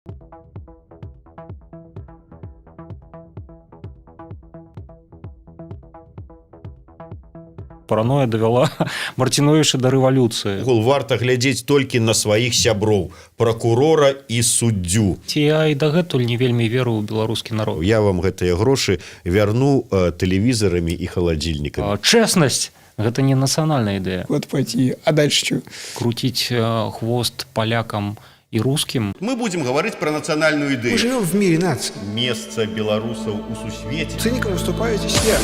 Параноя давяла Марціновіча да рэвалюцыі. Варта глядзець толькі на сваіх сяброў, пракурора і суддзю. Ці я і дагэтуль не вельмі веру ў беларускі народ. Я вам гэтыя грошы вярну тэлевізорамі і халадзільнікамі. Чэснасць гэта не нацыянальная ідэя. Вот пойти, а дальше что? Крутіць хвост палякам і рускім. Мы будем говорить про национальную Мы идею. живем в мире наций. Место белорусов у сусвете. Циником выступаю здесь я.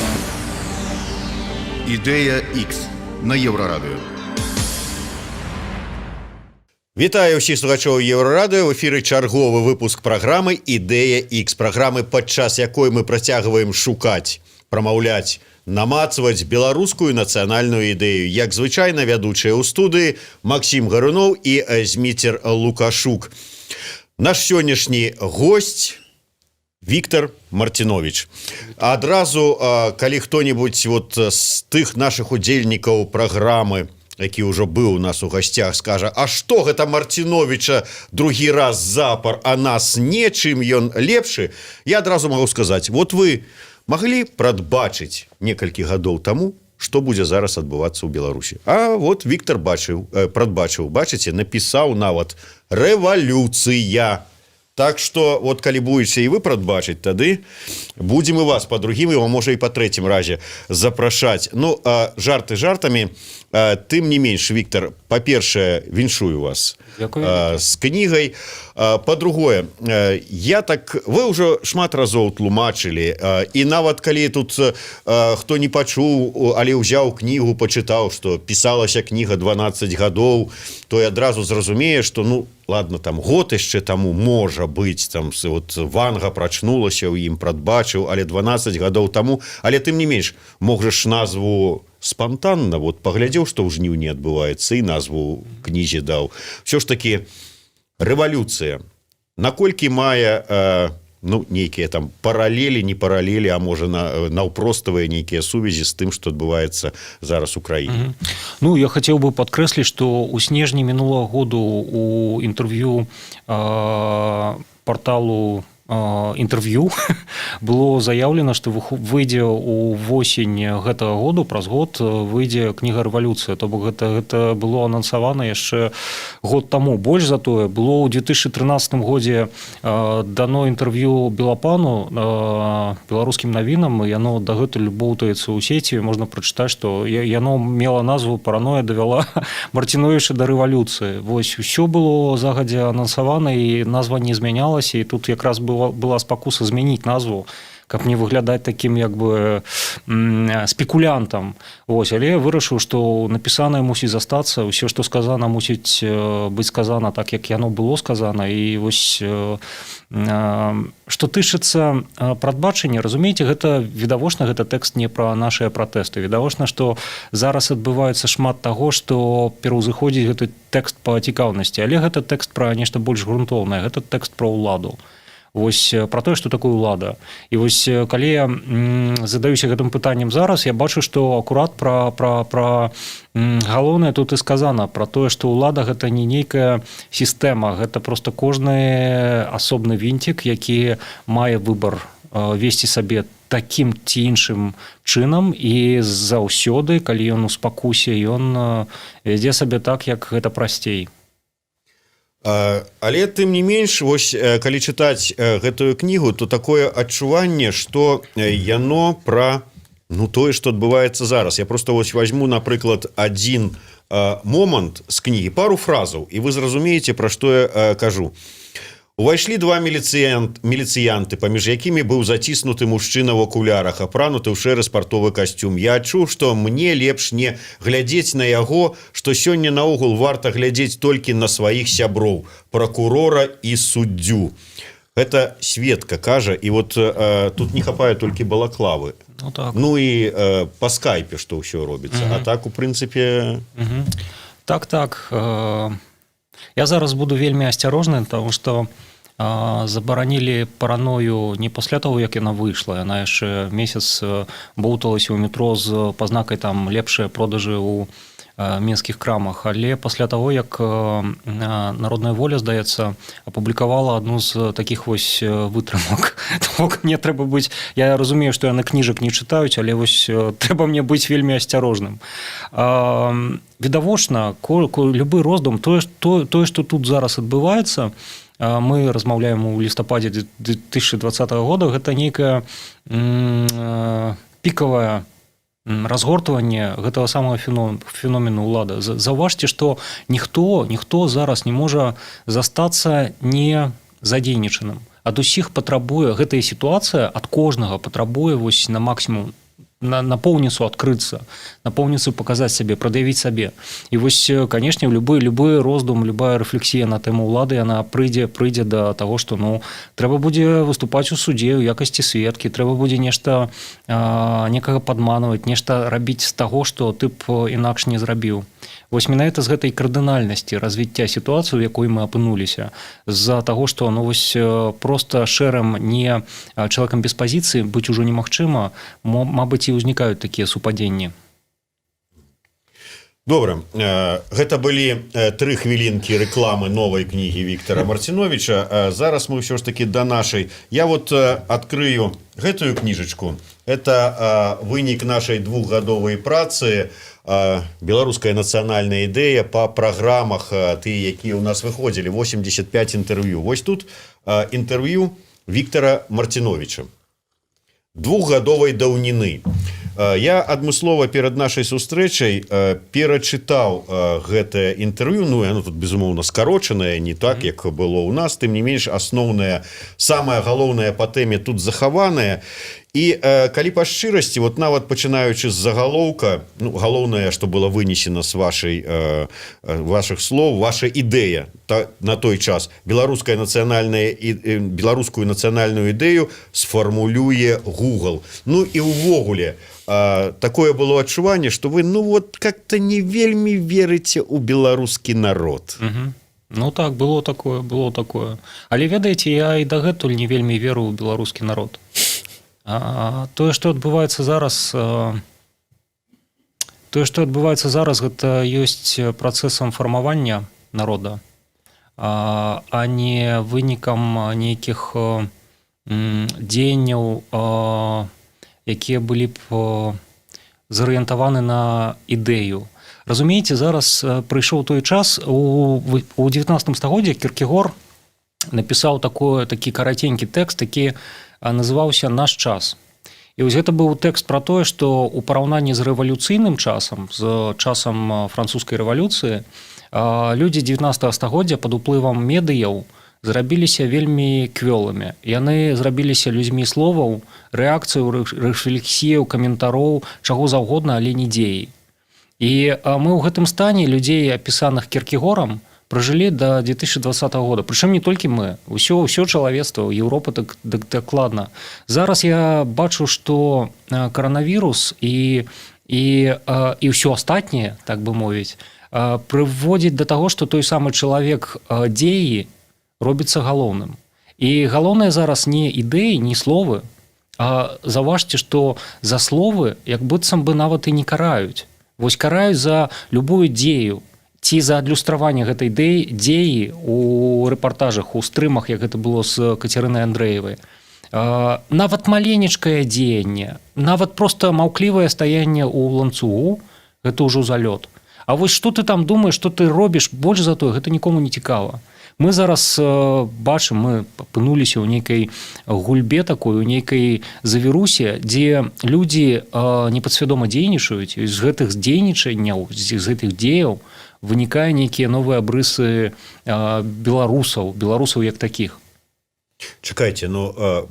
Ідея X на Єврорадіо. Вітаю ўсіх слухачоў Еўрарадыё. В эфіры чарговы выпуск праграмы «Ідэя X». Праграмы, падчас якой мы працягваем шукаць, прамаўляць, намацваць беларускую нацыянальную ідэю. Як звычайна, вядучыя ў студыі Максім Гаруноў і Зміцер Лукашук. Наш сённяшні госць Віктор Мартинович. Адразу, калі хто-небудзь вот з тых нашых удзельнікаў праграмы, які ўжо быў у нас у гасцях, скажа: а што гэта Мартиновича другі раз запар, а нас не, чым ён лепшы, я адразу магу сказаць: вот вы маглі прадбачыць некалькі гадоў таму, што будзе зараз адбывацца ў Беларусі. А вот Віктор прадбачыў, бачыце, напісаў нават «рэвалюцыя». Так что, вот калі будете и вы прадбачыць, тады будем и вас по другим, его можа и по третьим разе запрашаць. Ну, жарты жартами, тым не менш, Віктор, па-першае, віншую вас з кнігай. Па-другое, вы ўжо шмат разоў тлумачылі, і нават калі тут хто не пачуў, але ўзяў кнігу, пачытаў, што пісалася кніга 12 гадоў, то і адразу зразумее, што, ну, ладно, там год яшчэ таму можа быць, там вот Ванга прачнулася ў ім, прадбачыў, але 12 гадоў таму, але тым не менш, можаш назву спонтанна, вот паглядзеў, што ў жніўні адбываецца, і назву кнізе даў. Все ж таки рэвалюцыя наколькі мае ну, нейкія там паралелі, не паралелі, а можа наўпроставыя нейкія сувязі з тым, што адбываецца зараз у краіне. Ну, я хацеў бы падкрэсліць, што ў снежні мінулага году у інтэрв'ю парталу інтэрв'ю было заяўлена, што выйдзе ў восень гэтага году, праз год выйдзе кніга «Рэвалюцыя». То бок гэта было анансавана яшчэ год таму. Больш за тое, было ў 2013 годзе дано інтэрв'ю Белапану, беларускім навінам, і яно дагэтуль боўтаецца ў сеці. Можна прачытаць, што яно мела назву «Параноя давяла Мартиновича да рэвалюцыі». Вось, усё было загадзя анансавана, і назва не змянялася, і тут якраз была спакуса змяніць назву, каб не выглядаць такім як бы спекулянтам. Вось, але я вырашыў, што напісанае мусіць застацца, ўсё, што сказана, мусіць быць сказана так, як яно было сказана. І вось, што тычыцца прадбачання, разумееце, гэта відавочна, гэта тэкст не пра нашыя пратэсты. Відавочна, што зараз адбываецца шмат таго, што пераўзыходзіць гэты тэкст па цікаўнасці, але гэта тэкст пра нешта больш грунтоўнае, гэта тэкст пра ўладу. Вось пра тое, што такое ўлада. І вось калі я задаюся гэтым пытаннем зараз, я бачу, што акурат пра галоўнае тут і сказана, пра тое, што ўлада гэта не нейкая сістэма, гэта проста кожны асобны вінцік, які мае выбар весці сабе такім ці іншым чынам, і заўсёды, калі ён у спакусе, ён вядзе сабе так, як гэта прасцей. Але тым не менш, вось калі чытаць гэтую кнігу, то такое адчуванне, што яно пра тое, што адбываецца зараз. Я просто вось возьму, напрыклад, адзін момант з кнігі, пару фразаў, і вы зразумееце, пра што я кажу. Увайшлі два міліцыянты, паміж якімі быў заціснуты мужчына ў акулярах, апрануты ў шэры спартовы касцюм. Я адчуў, што мне лепш не глядзець на яго, што сёння наогул варта глядзець толькі на сваіх сяброў, пракурора і суддзю. Гэта Светка кажа, і вот тут не хапае толькі балаклавы. Ну, так. Ну і па скайпе, што ўсё робіцца. А так, у прынцыпе... Так. Я зараз буду вельмі асцярожны, тому што забаранілі параною не пасля того, як яна выйшла. Яна яшчэ месяц боўталася ў метро з пазнакай там лепшыя продажы ў мінскіх крамах, але пасля таго як народная воля, здаецца, апублікавала адну з такіх вось вытрымак. Мне трэба быць, я разумею, што яны кніжак не чытаюць, але вось трэба мне быць вельмі асцярожным. Відавочна, любы роздум, тое, што тут зараз адбываецца, мы размаўляем у лістападзе 2020 года, гэта нейкая пікавае разгортванне гэтага самага феномену ўлады. Заўважце, што ніхто зараз не можа застацца не задзейнічаным. Ад усіх патрабуе, гэтая сітуацыя ад кожнага патрабуе вось на максімум, напоўніцу адкрыцца, напоўніцу паказаць сябе, прад'явіць сабе. І вось, канешне, любы роздум, любая рэфлексія на тэму ўлады, яна прыйдзе да таго, што трэба будзе выступаць у судзе ў якасці сведкі, трэба будзе нешта некага падманваць, нешта рабіць з таго, што ты б інакш не зрабіў. Вось менавіта з гэтай кардынальнасці развіцця сітуацыі, у якой мы апынуліся, з-за таго, што проста шэрым не чалавекам без пазіцыі быць ужо немагчыма, мабыць, і ўзнікаюць такія супадзенні. Добра, гэта былі 3 хвілінкі рэкламы новай кнігі Віктара Марціновіча. Зараз мы ўсё ж такі да нашай. Я вот адкрыю гэтую кніжачку. Это вынік нашай 2-гадовай працы, беларуская нацыянальная ідэя па праграмах, тыя, якія ў нас выходзілі, 85 інтэрв'ю. Вось тут інтэрв'ю Віктара Марціновіча. 2-гадовай даўніны. Я адмыслова перад нашай сустрэчай перачытаў гэтае інтэрв'ю, яно тут, безумоўна, скарочанае, не так, як было ў нас, тым не менш, асноўнае, самае галоўнае па тэме тут захаванае. І калі па шчырасці, вот нават пачынаючы з загалоўка, галоўнае, што было вынесена з вашых слоў, ваша ідэя на той час, беларускую нацыянальную ідэю сфармулюе Google. І ўвогуле, такое было адчуванне, што вы, как-то не вельмі верыце ў беларускі народ. Так, было такое. Але, ведаеце, я і дагэтуль не вельмі веру ў беларускі народ. Тое, што адбываецца зараз, гэта ёсць працэсам фармавання народа, а не вынікам нейкіх дзеянняў, якія былі б зарыентаваны на ідэю. Разумееце, зараз прыйшоў той час, у 19 стагоддзі Кіркегор напісаў такі караценькі тэкст, які называўся «Наш час». І вось гэта быў тэкст пра тое, што ў параўнанні з рэвалюцыйным часам, з часам французскай рэвалюцыі, людзі 19 стагоддзя пад уплывам медыяў зрабіліся вельмі квёлымі. Яны зрабіліся людзьмі словаў, рэакцыяў, рэфлексіяў, каментароў, чаго заўгодна, але не дзеі. І мы ў гэтым стане людзей, апісаных Кіркегорам, пражылі до 2020 года. Прычым не толькі мы, ўсё чалавецтва, Еўропа дакладна. Зараз я бачу, што каранавірус і ўсё астатняе, так бы мовіць, прыводзіць да таго, што той самы чалавек дзеі робіцца галоўным. І галоўнае зараз не ідэі, не словы, а заўважце, што за словы як быццам бы нават і не караюць. Вось караюць за любую дзею, ці за адлюстраванне гэтай дзеі у рэпартажах, у стрымах, як гэта было з Кацярынай Андрэевай. Нават маленечкае дзеянне, нават проста маўклівае стаянне ў ланцугу, гэта ўжо залёт. А вось што ты там думаеш, што ты робіш, больш за тое, гэта нікому не цікава. Мы зараз бачым, мы апынуліся ў нейкай гульбе такой, у нейкай завірусе, дзе людзі непадсвядома дзейнічаюць, і з гэтых дзейнічанняў, з гэтых дзеяў вынікае нейкія новыя абрысы беларусаў як такіх. Чакайце,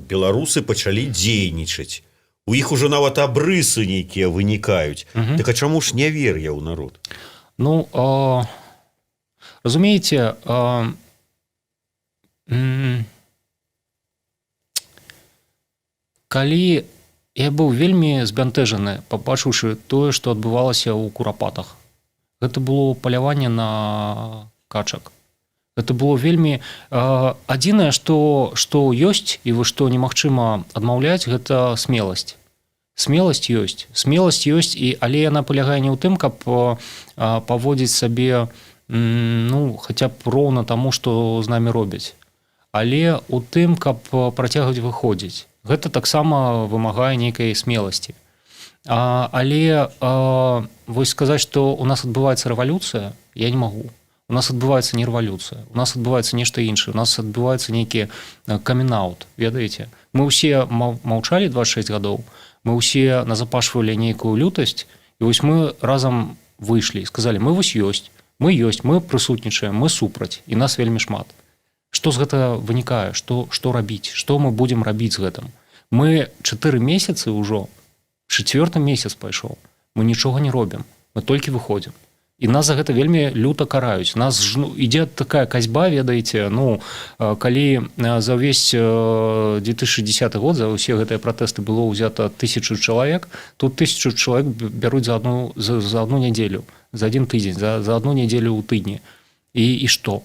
беларусы пачалі дзейнічаць. У іх ужо нават абрысы нейкія вынікаюць. Так а чаму ж нявер'е ў народ? Разумееце, калі я быў вельмі збянтэжаны, пабачыўшы тое, што адбывалася ў Курапатах. Гэта было паляванне на качак. Гэта было вельмі... Адзінае, што ёсць, і што немагчыма адмаўляць, гэта смеласць. Смеласць ёсць і але яна палягае не ў тым, каб паводзіць сабе ну хаця б роўна таму, што з намі робяць, але у тым, каб працягваць выходзіць. Гэта таксама вымагае нейкай смеласці. Але вось сказаць, што у нас адбываецца рэвалюцыя, я не магу. У нас адбываецца не рэвалюцыя, у нас адбываецца нешта іншае, у нас адбываецца нейкі камін-аут, ведаеце. Мы ўсе маўчалі 26 гадоў, мы ўсе назапашвалі нейкую лютасць, і вось мы разам выйшлі і сказалі, мы вось ёсць, мы прысутнічаем, мы супраць, і нас вельмі шмат. Што з гэтага вынікае, што рабіць, што мы будзем рабіць з гэтым? Мы 4 месяцы ўжо, 4-й месяц пайшоў, мы нічога не робім, мы толькі выходзім. І нас за гэта вельмі люта караюць. Нас ідзе такая касьба, ведаеце, ну, калі за ўвесь 2010 год, за ўсе гэтыя пратэсты было ўзята 1000 чалавек, тут 1000 чалавек бяруць за одну нядзелю, за один тыдзень, за одну нядзелю ў тыдні. І што?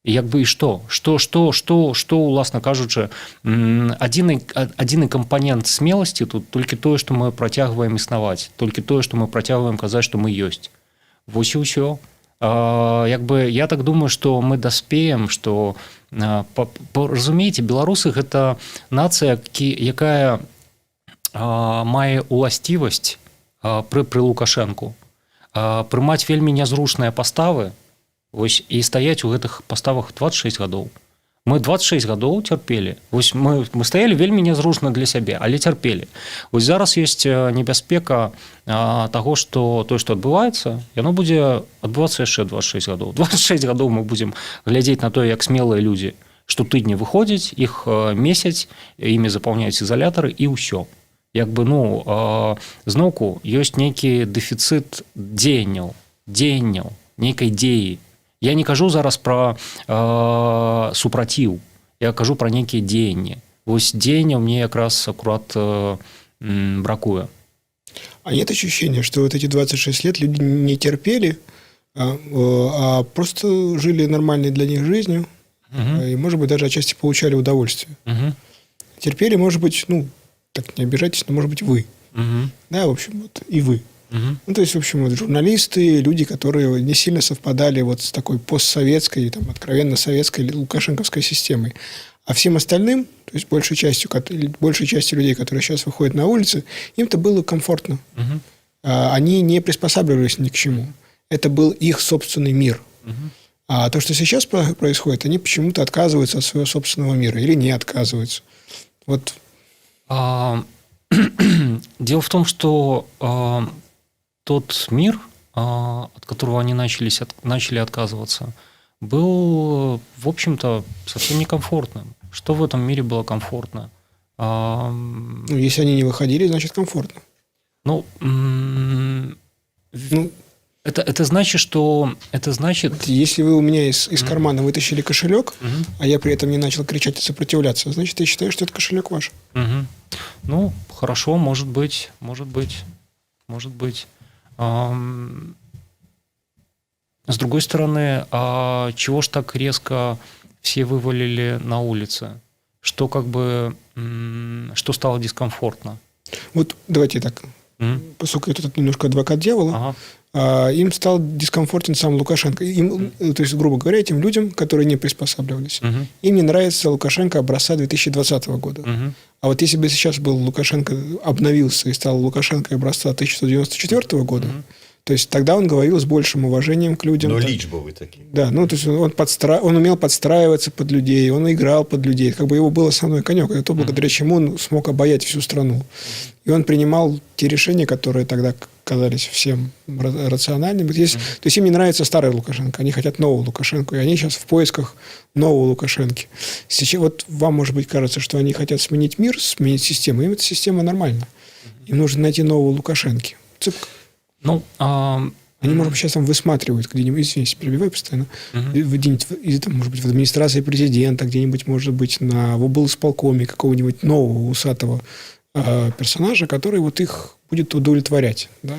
І як бы і што? Што, уласна кажучы, адзіны кампанент смеласці тут толькі тое, што мы працягваем існаваць, толькі тое, што мы працягваем казаць, што мы ёсць. Вось і ўсё. Як бы я так думаю, што мы даспеем, што разумееце, беларусы гэта нацыя, якая мае уласцівасць пры Лукашэнку прымаць вельмі нязручныя паставы, вось і стаяць у гэтых паставах 26 гадоў. Мы 26 гадоў цярпелі. Вось мы стаялі вельмі нязручна для сябе, але цярпелі. Вось зараз ёсць небяспека таго, што тое, што адбываецца, яно будзе адбывацца яшчэ 26 гадоў. 26 гадоў мы будзем глядзець на тое, як смелыя людзі штотыдні выходзяць, іх месяць, імі запаўняюць изолятары і ўсё. Як бы, ну, зноўку ёсць нейкі дэфіцыт дзеянняў, нейкай дзеі. Я не кажу зараз пра супраціў, я кажу пра нейкія дзеянні. Вось дзеянняў мне якраз акурат бракуе. А нет ощущения, что вот эти 26 лет люди не терпели, а просто жили нормальной для них жизнью, и, может быть, даже отчасти получали удовольствие. Терпели, может быть, ну, так не обижайтесь, но, может быть, вы. Да, в общем, вот и вы. Ну, то есть, в общем, вот журналисты, люди, которые не сильно совпадали вот с такой постсоветской, там, откровенно советской лукашенковской системой. А всем остальным, то есть большей частью людей, которые сейчас выходят на улицы, им-то было комфортно. Они не приспосабливались ни к чему. Это был их собственный мир. А то, что сейчас происходит, они почему-то отказываются от своего собственного мира или не отказываются. Вот. Дело в том, что тот мир, от которого они начали отказываться, был, в общем-то, совсем некомфортным. Что в этом мире было комфортно? Ну, если они не выходили, значит, комфортно. Ну, это значит, что... Если вы у меня из кармана вытащили кошелек, а я при этом не начал кричать и сопротивляться, значит, я считаю, что это кошелек ваш. Ну, хорошо, может быть. С другой стороны, а чего ж так резко все вывалили на улице? Что как бы, что стало дискомфортно? Вот давайте так. Поскольку я тут немножко адвокат дьявола, им стал дискомфортен сам Лукашенко. То есть, грубо говоря, этим людям, которые не приспосабливались, им не нравится Лукашенко образца 2020 года. А вот если бы сейчас был Лукашенко, обновился и стал Лукашенко образца 1994 года, то есть тогда он говорил с большим уважением к людям. Но личбовый такие. Да, ну то есть он умел подстраиваться под людей, он играл под людей, как бы его был основной конек. Это то, благодаря чему он смог обаять всю страну. И он принимал те решения, которые тогда казались всем рациональными. То есть им не нравится старый Лукашенко, они хотят нового Лукашенко, и они сейчас в поисках нового Лукашенки. Сейчас, вот вам, может быть, кажется, что они хотят сменить мир, сменить систему, им эта система нормальна. Им нужно найти нового Лукашенки. Цыпка. Ну, они, может быть, сейчас там высматривают где-нибудь, извините, перебиваю постоянно, где-нибудь, может быть, в администрации президента, где-нибудь, может быть, в облсполкоме какого-нибудь нового усатого персонажа, который вот их будет удовлетворять. Да?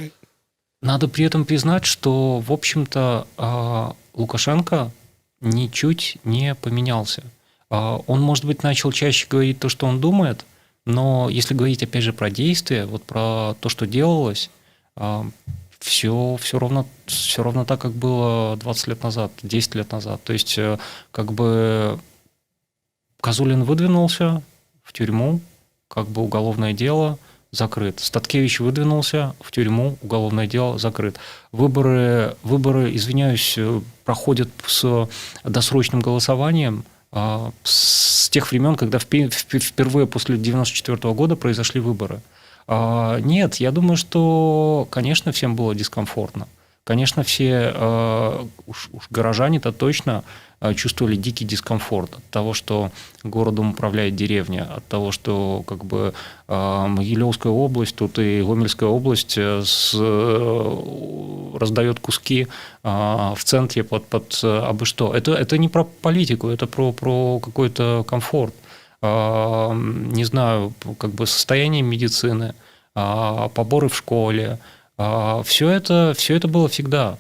Надо при этом признать, что, в общем-то, Лукашенко ничуть не поменялся. Он, может быть, начал чаще говорить то, что он думает, Но если говорить, опять же, про действия, вот про то, что делалось, все ровно так, как было 20 лет назад, 10 лет назад. То есть, как бы Козулин выдвинулся в тюрьму, как бы уголовное дело закрыт. Статкевич выдвинулся в тюрьму, уголовное дело закрыт. Выборы, извиняюсь, проходят с досрочным голосованием с тех времен, когда впервые после 1994 года произошли выборы. Нет, я думаю, что, конечно, всем было дискомфортно. Конечно, все, уж горожане-то точно чувствовали дикий дискомфорт от того, что городом управляет деревня, от того, что как бы Могилевская область, тут и Гомельская область раздает куски в центре под абы что. Это не про политику, это про какой-то комфорт. Не знаю, как бы состояние медицины, поборы в школе. Все это было всегда.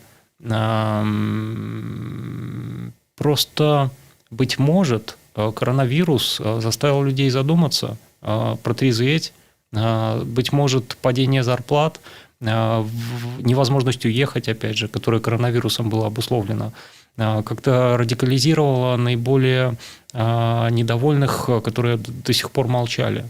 Просто, быть может, коронавирус заставил людей задуматься, протрезветь. Быть может, падение зарплат, невозможность уехать, опять же, которая коронавирусом была обусловлена, как-то радикализировало наиболее недовольных, которые до сих пор молчали.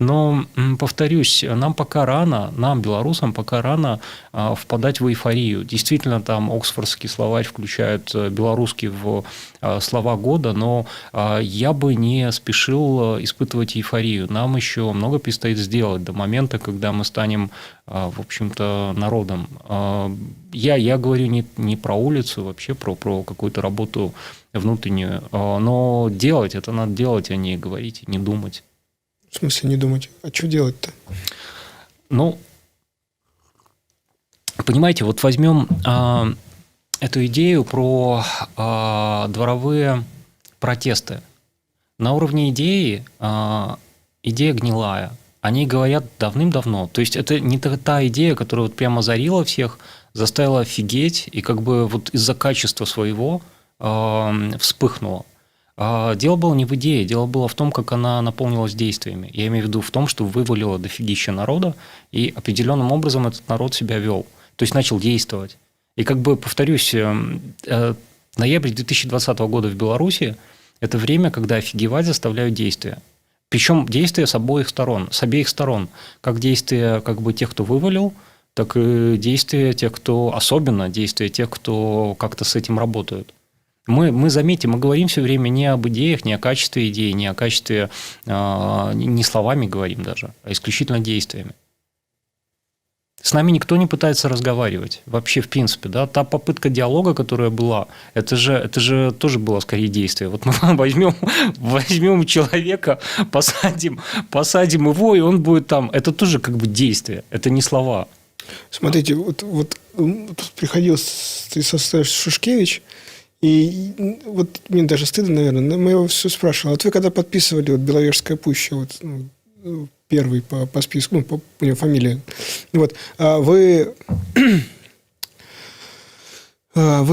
Но, повторюсь, нам пока рано, нам, белорусам, пока рано впадать в эйфорию. Действительно, там Оксфордский словарь включает белорусский в слова года, но я бы не спешил испытывать эйфорию. Нам еще много предстоит сделать до момента, когда мы станем, в общем-то, народом. Я говорю не про улицу, вообще про какую-то работу внутреннюю, но делать это надо делать, а не говорить, не думать. В смысле не думать? А что делать-то? Ну, понимаете, вот возьмем эту идею про дворовые протесты. На уровне идеи идея гнилая. О ней говорят давным-давно. То есть это не та идея, которая вот прямо озарила всех, заставила офигеть и как бы вот из-за качества своего вспыхнула. Дело было не в идее, дело было в том, как она наполнилась действиями. Я имею в виду в том, что вывалило дофигища народа, и определенным образом этот народ себя вел. То есть начал действовать. И как бы, повторюсь, ноябрь 2020 года в Беларуси – это время, когда офигевать заставляют действия. Причем действия с обеих сторон. Как действия как бы тех, кто вывалил, так и действия тех, кто… Особенно действия тех, кто как-то с этим работают. Мы заметим, мы говорим все время не об идеях, не о качестве идей, не о качестве, не словами говорим даже, а исключительно действиями. С нами никто не пытается разговаривать. Вообще, в принципе, да, та попытка диалога, которая была, это же тоже было скорее действие. Вот мы возьмем человека, посадим его, и он будет там. Это тоже как бы действие, это не слова. Смотрите, вот тут приходил Станислав Шушкевич, и вот мне даже стыдно, наверное, но я его все спрашивал. Вот вы когда подписывали вот Беловежская пуща, вот, первый по списку, у него фамилия, вот, вы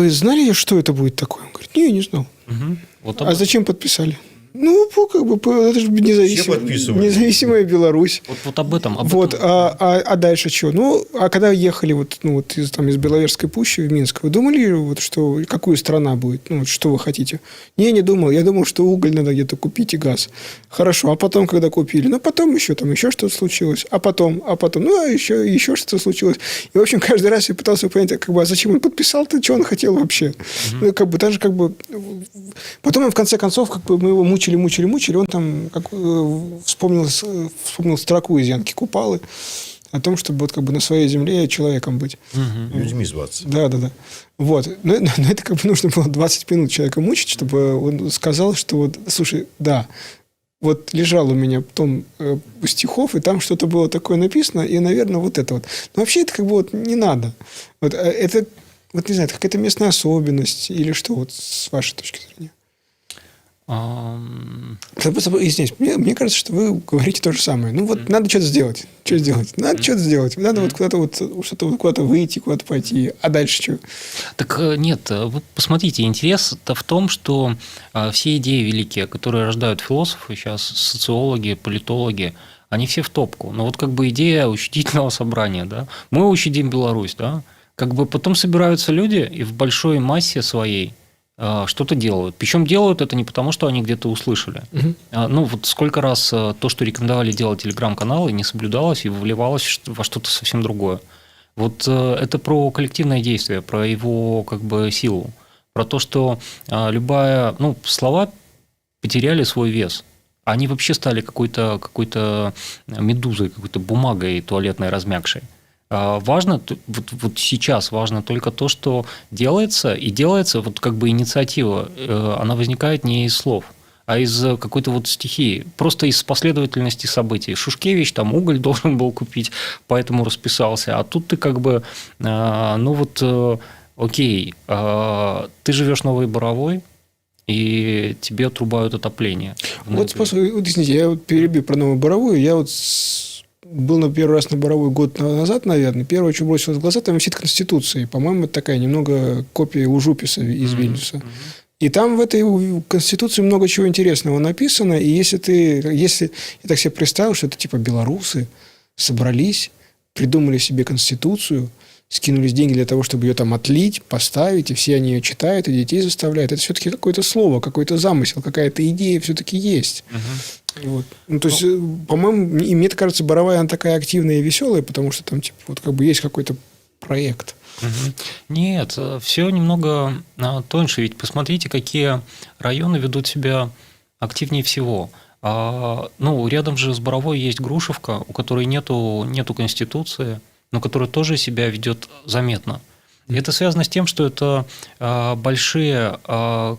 знали, что это будет такое? Он говорит, не знал. Угу. Вот а зачем подписали? Ну, как бы, это же независимая Беларусь. Вот об этом. Вот, а дальше что? Ну, а когда ехали из Беловежской пущи в Минск, вы думали, вот, что какую страна будет? Ну, вот, что вы хотите? Не думал. Я думал, что уголь надо где-то купить и газ. Хорошо, а потом, когда купили? Ну, потом еще что-то случилось. А потом, еще что-то случилось. И, в общем, каждый раз я пытался понять, как бы, а зачем он подписал-то, что он хотел вообще? Ну, как бы, даже как бы... Потом, в конце концов, как бы мы его мучили, он там вспомнил строку из Янки Купалы о том, чтобы вот как бы на своей земле человеком быть. Людьми зваться. Да. Вот. Но это как бы нужно было 20 минут человека мучить, чтобы он сказал, что вот, слушай, да, вот лежал у меня том стихов, и там что-то было такое написано, и, наверное, вот это вот. Но вообще это как бы вот не надо. Вот, это, вот не знаю, это какая-то местная особенность или что, вот с вашей точки зрения? Извиняюсь, мне кажется, что вы говорите то же самое. Ну вот надо что-то сделать. Надо что-то сделать. Надо вот куда-то выйти, куда-то пойти. А дальше что? Так нет, вы посмотрите, интерес-то в том, что все идеи великие, которые рождают философы, сейчас социологи, политологи, они все в топку. Но вот как бы идея учредительного собрания, да, мы учредим Беларусь, да, как бы потом собираются люди и в большой массе своей что-то делают. Причем делают это не потому, что они где-то услышали. Ну, вот сколько раз то, что рекомендовали делать телеграм-каналы, не соблюдалось и вливалось во что-то совсем другое. Вот это про коллективное действие, про его как бы силу, про то, что любая, ну, слова потеряли свой вес. Они вообще стали какой-то медузой, какой-то бумагой туалетной размягшей. Важно, вот сейчас важно только то, что делается, и делается вот как бы инициатива, она возникает не из слов, а из какой-то вот стихии, просто из последовательности событий. Шушкевич там уголь должен был купить, поэтому расписался, а тут ты как бы, ну вот, окей, ты живешь Новой Боровой, и тебе отрубают отопление. Вот, извините, я вот перебью про Новую Боровую. Я вот был на первый раз на Боровой год назад, наверное. Первое, что бросилось в глаза, там висит Конституция. По-моему, это такая немного копия Ужуписа из Вильнюса. И там в этой Конституции много чего интересного написано. И если я так себе представил, что это типа белорусы собрались, придумали себе Конституцию, скинулись деньги для того, чтобы ее там отлить, поставить, и все они ее читают, и детей заставляют. Это все-таки какое-то слово, какой-то замысел, какая-то идея все-таки есть. Вот. Ну, то есть, по-моему, и мне кажется, Боровая, она такая активная и веселая, потому что там типа вот как бы есть какой-то проект. Нет, все немного тоньше. Ведь посмотрите, какие районы ведут себя активнее всего. Ну, рядом же с Боровой есть Грушевка, у которой нету Конституции, но которая тоже себя ведет заметно. И это связано с тем, что это большие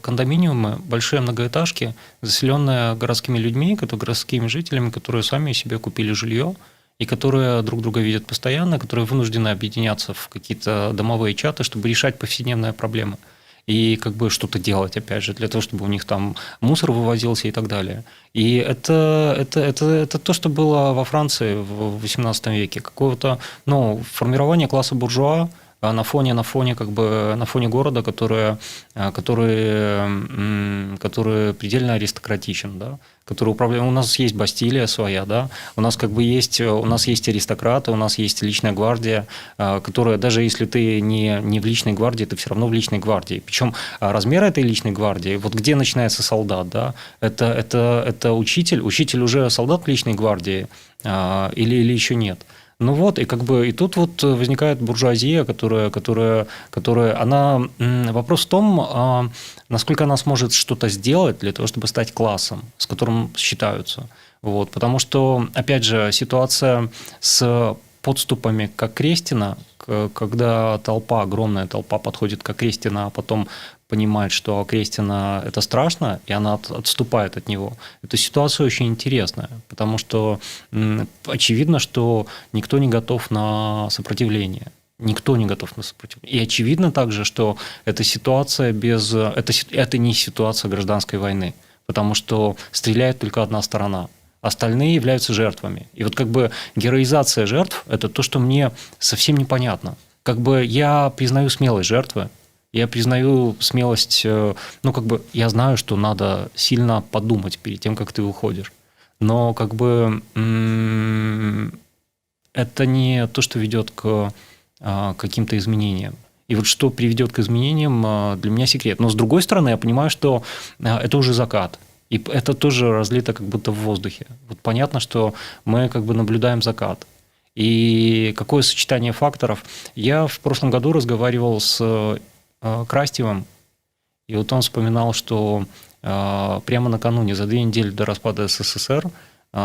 кондоминиумы, большие многоэтажки, заселенные городскими людьми, городскими жителями, которые сами себе купили жилье, и которые друг друга видят постоянно, которые вынуждены объединяться в какие-то домовые чаты, чтобы решать повседневные проблемы. И как бы что-то делать, опять же, для того, чтобы у них там мусор вывозился и так далее. И это то, что было во Франции в XVIII веке. Какого-то, ну, формирование класса буржуа на фоне города, который предельно аристократичен, да, который управляет. У нас есть Бастилия своя, да, у нас есть аристократы, у нас есть личная гвардия, которая, даже если ты не в личной гвардии, ты все равно в личной гвардии. Причем размер этой личной гвардии, вот где начинается солдат, да, это учитель уже солдат в личной гвардии или еще нет. Ну вот, и и тут вот возникает буржуазия, которая она... Вопрос в том, насколько она сможет что-то сделать для того, чтобы стать классом, с которым считаются. Вот, потому что, опять же, ситуация с подступами к Окрестино, когда огромная толпа подходит к Окрестино, а потом понимает, что Окрестино – это страшно, и она отступает от него. Эта ситуация очень интересная, потому что очевидно, что никто не готов на сопротивление. Никто не готов на сопротивление. И очевидно также, что это не ситуация гражданской войны, потому что стреляет только одна сторона. Остальные являются жертвами. И вот героизация жертв – это то, что мне совсем непонятно. Я признаю смелость жертвы, я признаю смелость, я знаю, что надо сильно подумать перед тем, как ты уходишь. Но это не то, что ведет к каким-то изменениям. И вот что приведет к изменениям, для меня секрет. Но с другой стороны, я понимаю, что это уже закат. И это тоже разлито как будто в воздухе. Вот понятно, что мы наблюдаем закат. И какое сочетание факторов. Я в прошлом году разговаривал с Крастевым, и вот он вспоминал, что прямо накануне, за 2 недели до распада СССР,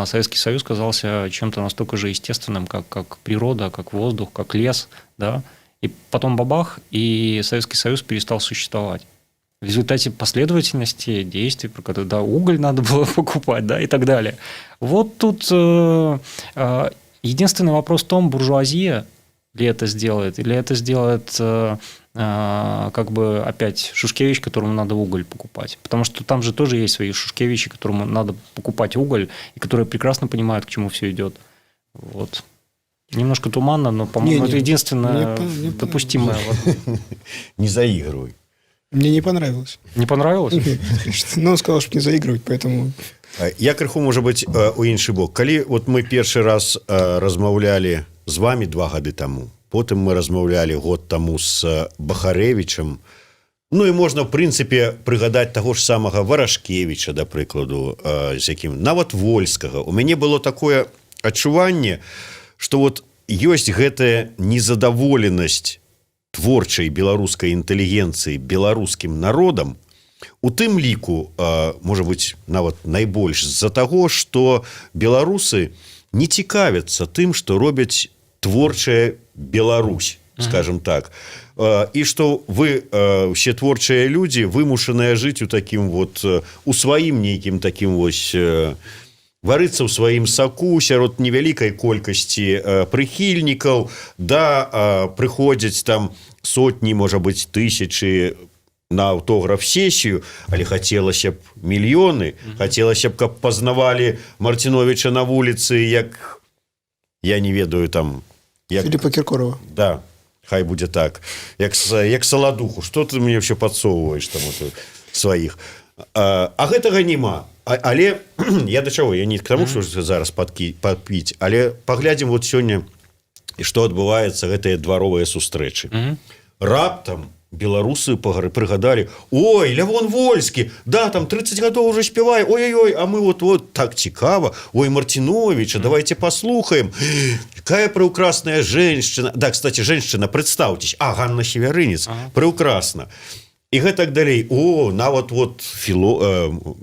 Советский Союз казался чем-то настолько же естественным, как природа, как воздух, как лес, да? И потом бабах, и Советский Союз перестал существовать. В результате последовательности действий, когда уголь надо было покупать, да, и так далее. Вот тут единственный вопрос в том, буржуазия ли это сделает, или это сделает опять Шушкевич, которому надо уголь покупать. Потому что там же тоже есть свои Шушкевичи, которому надо покупать уголь, и которые прекрасно понимают, к чему все идет. Вот. Немножко туманно, но, по-моему, это единственное допустимое. Не заигрывай. Мне не понравилось. Не понравилось? Но он сказал, что не заигрывать, поэтому... Я крыху, можа быць, у іншы бок. Калі вот мы першы раз размаўлялі з вами 2 гады таму, потым мы размаўлялі год таму з Бахарэвічам, ну і можна, в прынцыпе, прыгадаць таго ж самага Варашкевіча, да прыкладу, з якім, нават Вольскага. У мяне было такое адчуванне, што вот ёсць гэтая незадаволенасць творчай беларускай інтэлігенцыі беларускім народам, у тым ліку, можа быць, нават найбольш з-за таго, што беларусы не цікавяцца тым, што робяць творчая Беларусь, скажем так. І што вы, усе творчыя людзі, вымушаныя жыць у такім вот, у сваім нейкім такім вось, варыцца ў сваім саку сярод невялікай колькасці прыхільнікаў, да, прыходзяць там сотні, можа быць, тысячы на аўтограф-сесію, але хацелася б мільёны, хацелася б, каб пазнавалі Марціновіча на вуліцы, як, я не ведаю, там... Як... Філіпа Кіркорова. Да, хай будзе так. Як саладуху. Што ты мне ўсё падсоўваеш там сваіх? А гэтага нема. Але я да чаго? Я не к таму, што зараз падпіць, але паглядзім вот сёння, што адбываецца гэтыя дваровыя сустрэчы. Раптам беларусы прыгадалі: ой, Лявон Вольскі, да, там 30 гадоў уже спявае, ой-ой-ой, а мы вот так цікава, ой, Марціновіча, давайте послухаем. Какая прекрасная женщина. Да, кстати, женщина, представьтесь. Ганна Северынец, прекрасно. И гэтак далей. О, нават вот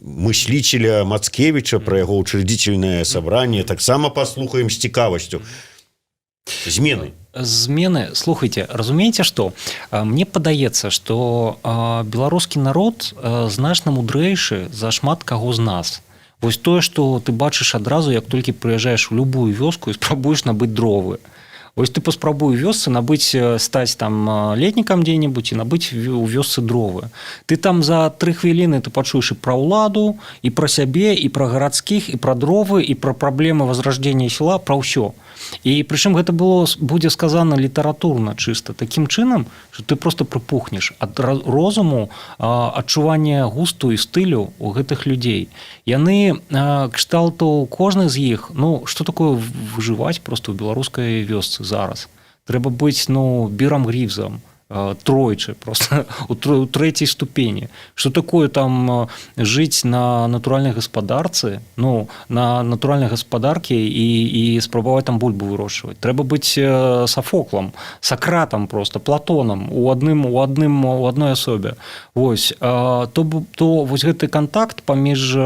мыслителя Мацкевича про его учредительное собрание таксама послухаем с цікавасцю. Змены, слухайте, разумееце, што мне падаецца, што беларускі народ значна мудрэйшы за шмат каго з нас. Вось тое, што ты бачыш адразу, як толькі прыязджаеш у любую вёску і спрабуеш набыць дровы. Вось ты паспрабуй у вёсцы стаць там летнікам дзе-небудзь і набыць у вёсцы дровы. Ты там за 3 хвіліны ты пачуеш і пра ўладу, і пра сябе, і пра гарадскіх, і пра дровы, і пра праблемы возрождення села, пра ўсё. І прычым гэта будзе сказана літаратурна чыста, такім чынам, што ты просто прыпухнеш ад розуму, адчування густу і стылю у гэтых людзей. Яны кшталту кожны з іх, ну, што такое выжываць просто ў беларускай вёсцы зараз? Трэба быць, ну, Бірам Грівзам, тройчы, просто у 3-й ступені. Што такое там жыць на натуральнай гаспадарцы, ну, на натуральнай гаспадаркі і спрабаваць там бульбу вырошчваць. Трэба быць Сафоклам, Сакратам просто, Платонам у адной асобе. Вось, то вось гэты кантакт паміж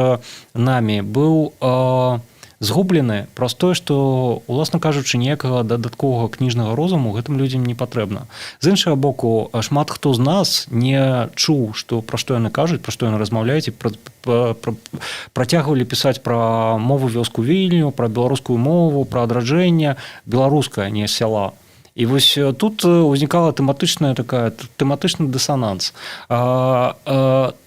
намі быў згублены праз тое, што, уласна кажучы, ніякага дадатковага кніжнага розуму гэтым людзям не патрэбна. З іншага боку, шмат хто з нас не чуў, пра што яны кажуць, пра што яны размаўляюць, і працягвалі пісаць пра мову вёску Вільню, пра беларускую мову, пра адраджэнне беларускае, не сяла. І вось тут узнікала тэматычны дысананс.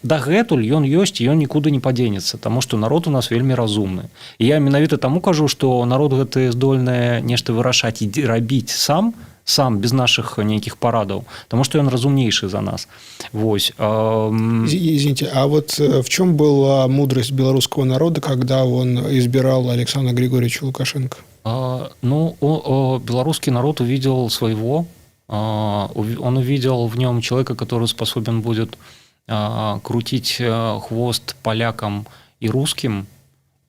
Дагэтуль ён ёсць, і ён нікуды не падзенецца, таму што народ у нас вельмі разумны. І я менавіта таму кажу, што народ гэты здольны нешта вырашаць і рабіць сам, без наших нейкіх парадаў, таму што ён разумнейшы за нас. Вось. Извините, а вот в чем была мудрость белорусского народа, когда он избирал Александра Григорьевича Лукашенко? Ну, белорусский народ увидел своего, он увидел в нем человека, который способен будет крутить хвост полякам и русским,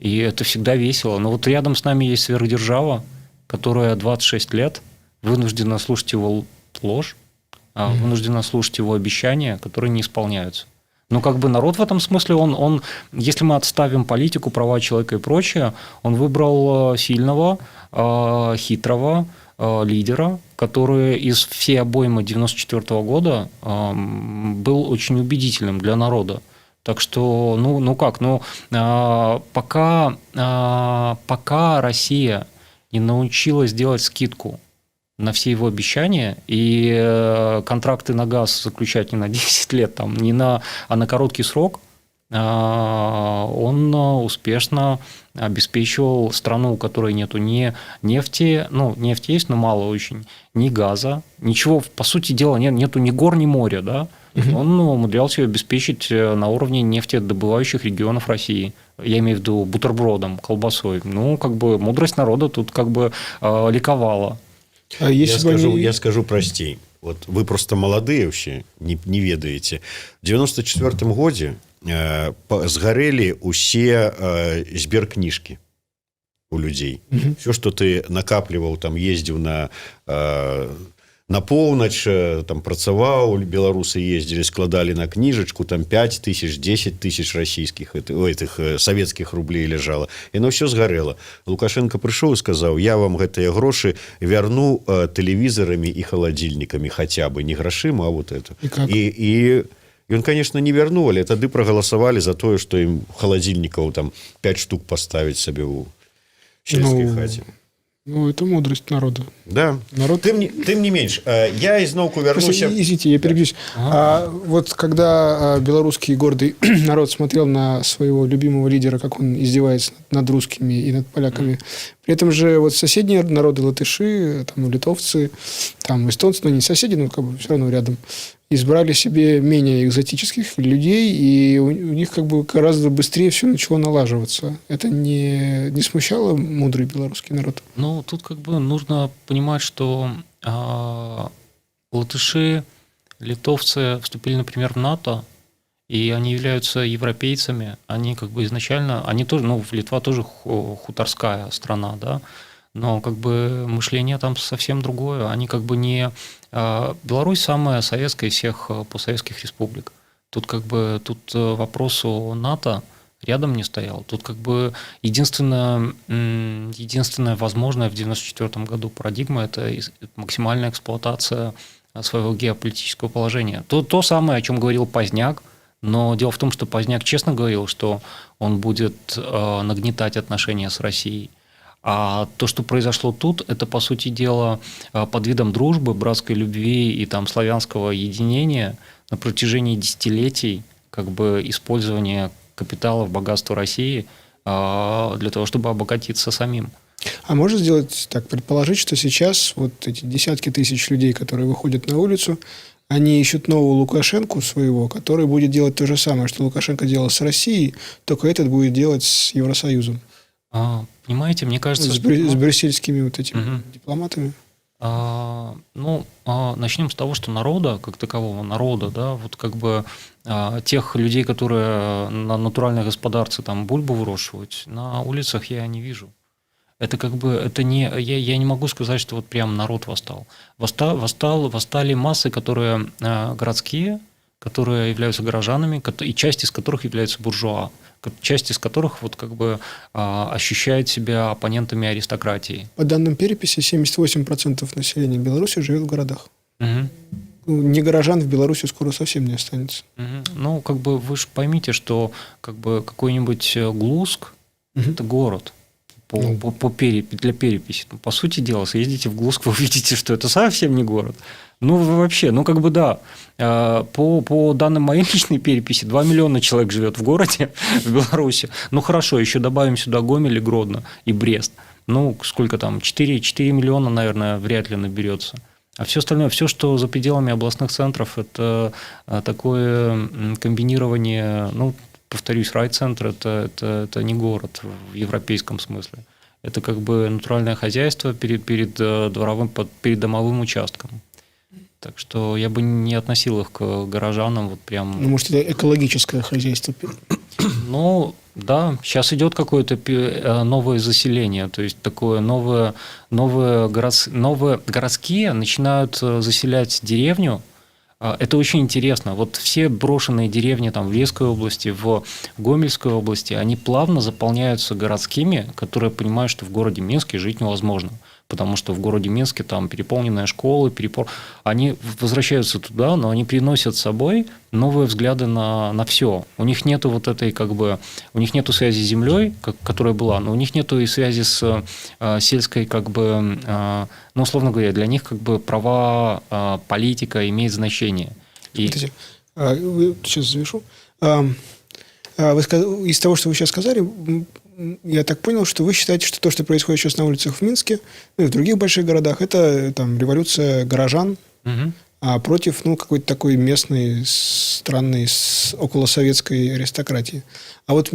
и это всегда весело. Но вот рядом с нами есть сверхдержава, которая 26 лет вынуждена слушать его ложь, вынуждена слушать его обещания, которые не исполняются. Ну, как бы народ в этом смысле, он, если мы отставим политику, права человека и прочее, он выбрал сильного, хитрого лидера, который из всей обоймы 1994 года был очень убедительным для народа. Так что, пока Россия не научилась делать скидку на все его обещания и контракты на газ заключать не на 10 лет, а на короткий срок, он успешно обеспечивал страну, у которой нету ни нефти, нефть есть, но мало очень, ни газа, ничего, по сути дела, нету ни гор, ни моря, да? Он умудрялся ее обеспечить на уровне нефтедобывающих регионов России. я имею в виду бутербродом, колбасой, ну, как бы мудрость народа тут как бы ликовала. А если Я скажу простей. Вот вы просто молодые вообще, не ведаете. В 94 году сгорели усе сберкнижки у людей. Все, что ты накапливал, там ездил на поўнач, там працаваў, беларусы ездили, складали на книжечку, там 5 тысяч, 10 тысяч российских, этих советских рублей лежало. И оно все сгорело. Лукашенко пришел и сказал: я вам гэтыя грошы верну телевизорами и холодильниками хотя бы, не грошима, а вот это. И он, конечно, не вернул, але тады проголосовали за то, что им холодильников там 5 штук поставить себе у сельской хате. Ну, это мудрость народа. Да. Народ... Тым не менш, я изноўку вернуся... Извините, я перебьюсь. Вот когда белорусский гордый народ смотрел на своего любимого лидера, как он издевается над русскими и над поляками, при этом же вот соседние народы, латыши, там, литовцы, там, эстонцы, но не соседи, но как бы все равно рядом, избрали себе менее экзотических людей, и у них как бы гораздо быстрее все начало налаживаться. Это не смущало мудрый белорусский народ? Ну, тут как бы нужно понимать, что латыши, литовцы вступили, например, в НАТО, и они являются европейцами. Они как бы изначально, они тоже, ну, Литва тоже хуторская страна, да, но как бы мышление там совсем другое. Они как бы не... Беларусь самая советская из всех постсоветских республик. Тут как бы вопрос о НАТО рядом не стоял. Тут как бы единственная возможная в 1994 году парадигма – это максимальная эксплуатация своего геополитического положения. То самое, о чем говорил Поздняк, но дело в том, что Поздняк честно говорил, что он будет нагнетать отношения с Россией. А то, что произошло тут, это, по сути дела, под видом дружбы, братской любви и там славянского единения на протяжении десятилетий как бы использование капиталов, богатства России для того, чтобы обогатиться самим. А можно сделать так, предположить, что сейчас вот эти десятки тысяч людей, которые выходят на улицу, они ищут нового Лукашенко своего, который будет делать то же самое, что Лукашенко делал с Россией, только этот будет делать с Евросоюзом. Понимаете, мне кажется... С брюссельскими вот этими дипломатами. Начнем с того, что народа, как такового народа, да, вот как бы тех людей, которые на натуральной господарце там бульбу выращивают, на улицах я не вижу. Это как бы, это не, я не могу сказать, что вот прям народ восстал. Восстали массы, которые городские, которые являются горожанами, и часть из которых являются буржуа, часть из которых вот как бы ощущает себя оппонентами аристократии. По данным переписи, 78% населения Беларуси живет в городах. Не горожан в Беларуси скоро совсем не останется. Ну, как бы вы же поймите, что как бы какой-нибудь Глуск это город. Для переписи. Ну, по сути дела, съездите в Глуск, вы увидите, что это совсем не город. Ну, вообще, ну, как бы да. По данным моей личной переписи, 2 миллиона человек живет в городе, в Беларуси. Ну, хорошо, еще добавим сюда Гомель и Гродно, и Брест. Ну, сколько там? 4 миллиона, наверное, вряд ли наберется. А все остальное, все, что за пределами областных центров, это такое комбинирование, ну, повторюсь, райцентр это не город в европейском смысле. Это как бы натуральное хозяйство перед домовым участком. Так что я бы не относил их к горожанам вот прям... Ну, может, это экологическое хозяйство? Ну, да, сейчас идет какое-то новое заселение, то есть такое новые городские начинают заселять деревню. Это очень интересно. Вот все брошенные деревни там, в Лесской области, в Гомельской области, они плавно заполняются городскими, которые понимают, что в городе Минске жить невозможно. Потому что в городе Минске там переполненные школы, они возвращаются туда, но они приносят с собой новые взгляды на все. У них нету вот этой как бы, у них нету связи с землей, которая была, но у них нету и связи с сельской как бы, ну условно говоря, для них как бы права, политика имеет значение. Смотрите, сейчас завершу. Из того, что вы сейчас сказали, я так понял, что вы считаете, что то, что происходит сейчас на улицах в Минске, ну и в других больших городах, это там революция горожан, а против, ну, какой-то такой местной, странной, околосоветской аристократии. А вот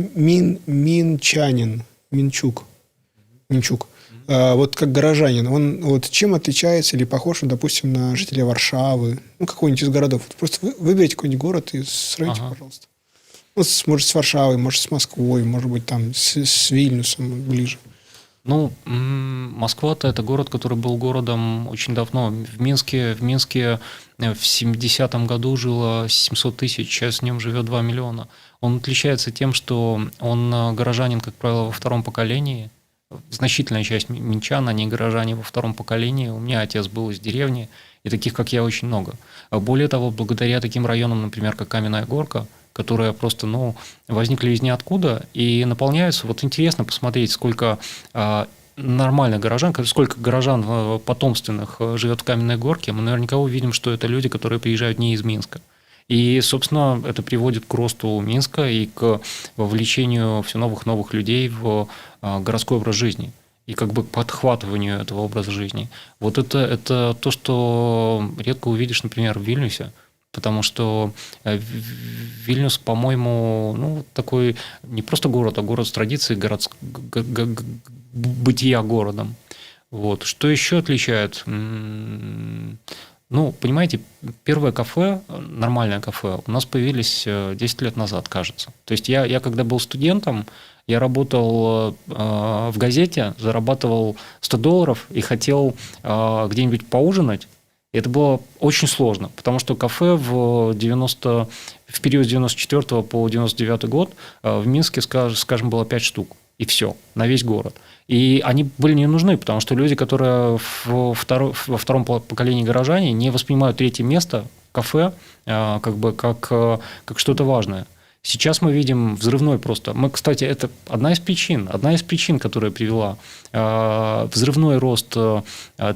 Минчук, вот как горожанин, он вот чем отличается или похож, допустим, на жителя Варшавы, ну, какой-нибудь из городов? Вот просто выберите какой-нибудь город и сравните, пожалуйста. Ну, может, с Варшавой, может, с Москвой, может быть, там, с Вильнюсом ближе. Ну, Москва-то это город, который был городом очень давно. В Минске в 70-м году жило 700 тысяч, сейчас в нем живет 2 миллиона. Он отличается тем, что он горожанин, как правило, во втором поколении. Значительная часть минчан, они горожане во втором поколении. У меня отец был из деревни, и таких, как я, очень много. Более того, благодаря таким районам, например, как Каменная Горка, которые просто, ну, возникли из ниоткуда и наполняются. Вот интересно посмотреть, сколько нормальных горожан, сколько горожан потомственных живет в Каменной Горке. Мы наверняка увидим, что это люди, которые приезжают не из Минска. И, собственно, это приводит к росту Минска и к вовлечению все новых людей в городской образ жизни и как бы к подхватыванию этого образа жизни. Вот это то, что редко увидишь, например, в Вильнюсе, потому что Вильнюс, по-моему, ну, такой не просто город, а город с традицией бытия городом. Вот. Что еще отличает? Ну, понимаете, первое кафе, нормальное кафе, у нас появились 10 лет назад, кажется. То есть я когда был студентом, я работал в газете, зарабатывал $100 и хотел где-нибудь поужинать. И это было очень сложно, потому что кафе в период с 94 по 99 год в Минске, скажем, было 5 штук. И все, на весь город. И они были не нужны, потому что люди, которые во втором поколении горожане, не воспринимают третье место, кафе, как бы как что-то важное. Сейчас мы видим взрывной просто. Кстати, это одна из причин, которая привела взрывной рост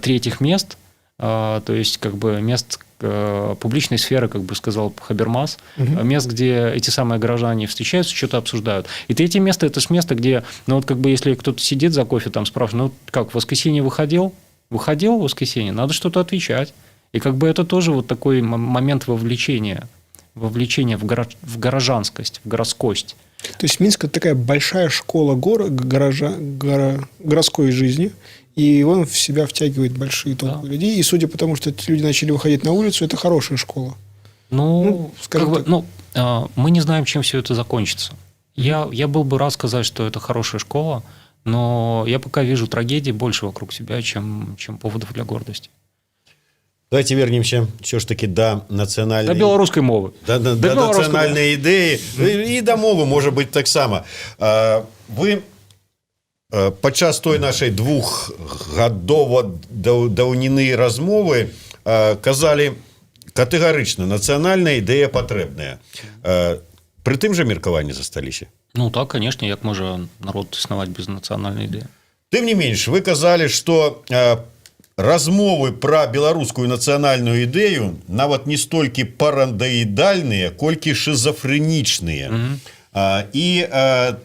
третьих мест, то есть как бы мест публичной сферы, как бы сказал Хабермас, мест, где эти самые горожане встречаются, что-то обсуждают. И третье место – это же место, где, ну вот как бы если кто-то сидит за кофе, там спрашивает, ну как, в воскресенье выходил в воскресенье, надо что-то отвечать. И как бы это тоже вот такой момент вовлечения в горожанскость, в городскость. То есть Минск – это такая большая школа городской жизни, и он в себя втягивает большие толпы людей. И судя по тому, что эти люди начали выходить на улицу, это хорошая школа. Мы не знаем, чем все это закончится. Я был бы рад сказать, что это хорошая школа, но я пока вижу трагедий больше вокруг себя, чем поводов для гордости. Давайте вернемся все ж таки до национальной... До белорусской мовы. До национальной идеи. И до мовы, может быть, так само. Вы падчас той нашай двухгадово-даўніны размовы казалі катэгарычна, нацыянальная ідэя патрэбная. Пры тым жа меркаванні засталіся? Ну так, конечно, як можа народ існаваць без нацыянальнай ідэі. Тым не менш, вы казалі, што размовы пра беларускую нацыянальную ідэю нават не столькі параноідальныя, колькі шизафрэнічныя. І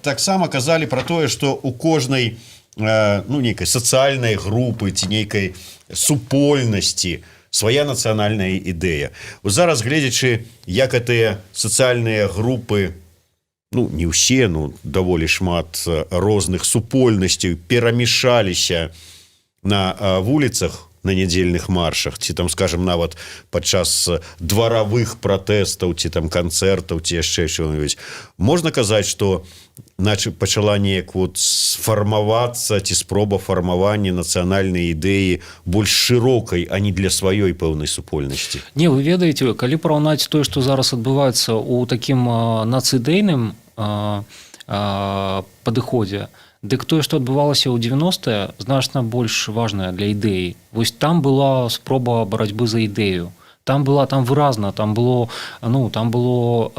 таксама казалі пра тое, што у кожнай нейкай сацыяльнай групы ці нейкай супольнасці свая нацыянальная ідэя. Зараз, гледзячы, як гэтыя сацыяльныя групы, не ўсе, даволі шмат розных супольнасцей перамешаліся на вуліцах, на нядзельных маршах, ці там, скажем, нават падчас дваравых пратэстаў, ці там канцэртаў, ці яшчэ што-небудзь. Можна казаць, што пачала неяк сфармавацца ці спроба фармавання нацыянальнай ідэі больш шырокай, а не для сваёй пэўнай супольнасці? Не, вы ведаеце, калі параўнаць тое, што зараз адбываецца ў такім нацыдейным падыходзе, дык тое, што адбывалася ў 90-е, значна больш важнае для ідэі. Вось там была спроба барацьбы за ідэю. Там выразна, там было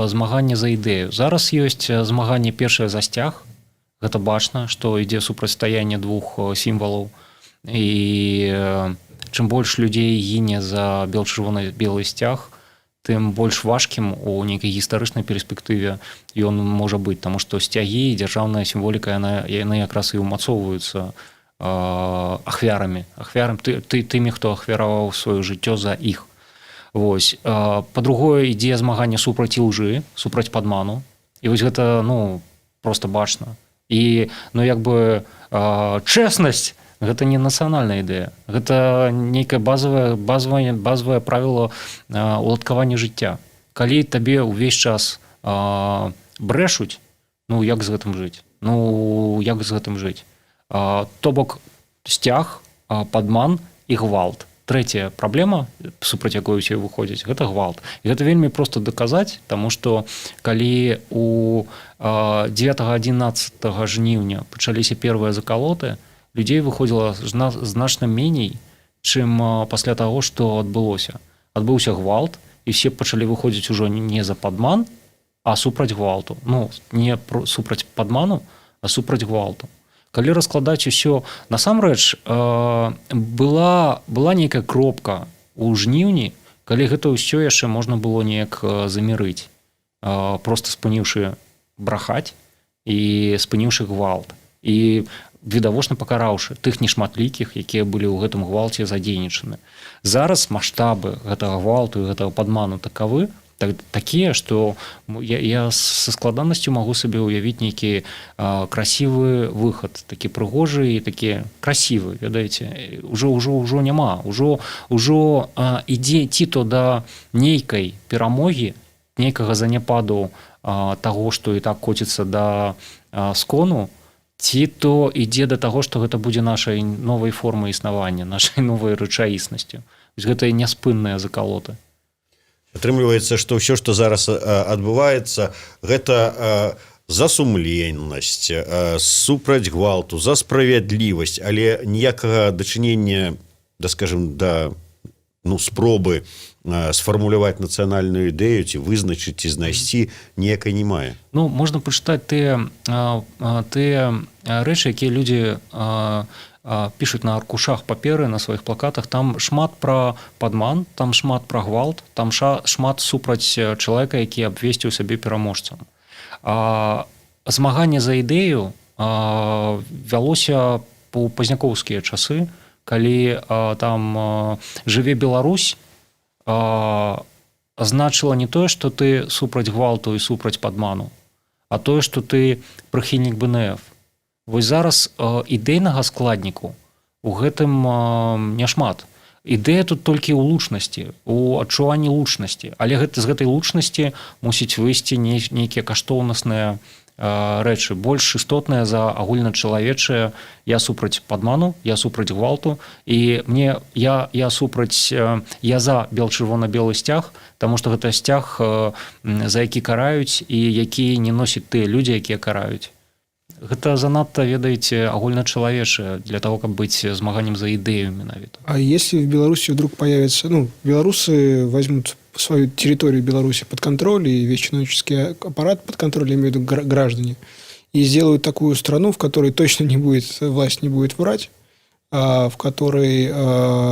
змаганне за ідэю. Зараз ёсць змаганне першае за сцяг. Гэта бачна, што ідзе супрацьстаянне двух сімвалаў. І чым больш людзей гіне за чырвона-белы сцяг, тым больш важкім у нейкай гістарычнай перспектыве ён можа быць, таму што сцягі і дзяржаўная сімволіка яны якраз і ўмацоўваюцца ахвярамі, тымі, хто ахвяраваў сваё жыццё за іх. Вось па-другое, ідзе змаганне супраць лжы, супраць падману, і вось гэта просто бачна. І як бы чэснасць гэта не нацыянальная ідэя, гэта нейкае базавае правіла уладкавання жыцця. Калі табе ўвесь час брэшуць, як з гэтым жыць? Як з гэтым жыць? То бок сцяг, падман і гвалт. Трэцяя праблема, супраць якой усе выходзяць, гэта гвалт. І гэта вельмі проста даказаць, таму што калі у 9-11 жніўня пачаліся первыя закалоты, людзей выходзіла значна меней, чым пасля таго, што адбылося. Адбыўся гвалт, і все пачалі выходзіць ужо не за падман, а супраць гвалту. Не супраць падману, а супраць гвалту. Калі раскладаць усё, насамрэч была нейкая кропка ў жніўні, калі гэта ўсё яшчэ можна было неяк замірыць, просто спыніўшы брахаць і спыніўшы гвалт. І відавочна пакараўшы тых нешматлікіх, якія былі ў гэтым гвалце задзейнічаны. Зараз маштабы гэтага гвалту і гэтага падману такія, што я са складанасцю магу сабе ўявіць нейкі красівы выхад, такі прыгожы і такі красівы, ведаеце, ужо няма, ужо ідзе ці то да нейкай перамогі, нейкага заняпаду таго, што і так коціцца да скону, ці то ідзе да таго, што гэта будзе нашай новай формай існавання, нашай новай рэчаіснасцю. Гэта няспынныя закалоты. Атрымліваецца, што ўсё, што зараз адбываецца, гэта за сумленнасць, супраць гвалту, за справядлівасць, але ніякага дачынення, да спробы сфармуляваць нацыянальную ідэю, ці вызначыць, ці знайсці, ніякай не мае. Можна пачытаць тыя рэчы, якія людзі пішуць на аркушах паперы, на сваіх плакатах. Там шмат пра падман, там шмат пра гвалт, там шмат супраць чалавека, які абвесціў сабе пераможцам. Змаганне за ідэю вялося ў пазнякоўскія часы, калі там жыве Беларусь, значыла не тое, што ты супраць гвалту і супраць падману, а тое, што ты прыхільнік БНФ. Вось зараз ідэйнага складніку у гэтым няшмат. Ідэя тут толькі ў лучнасці, у адчуванні лучнасці, але з гэтай лучнасці мусіць выйсці нейкія каштоўнасныя рэчы, больш істотныя за агульначалавечыя. Я супраць падману, я супраць гвалту, і я за чырвона-белы сцяг, таму што гэта сцяг, за які караюць і які не носяць тыя людзі, якія караюць. Гэта занадта, ведаеце, агульначалавечае для того, каб быць змаганнем за ідэю менавіта. А если в Беларуси вдруг появится, белорусы возьмут свою территорию Беларуси под контроль и весь чиновнический аппарат под контроль, я имею в виду граждане, и сделают такую страну, в которой точно власть не будет врать, в которой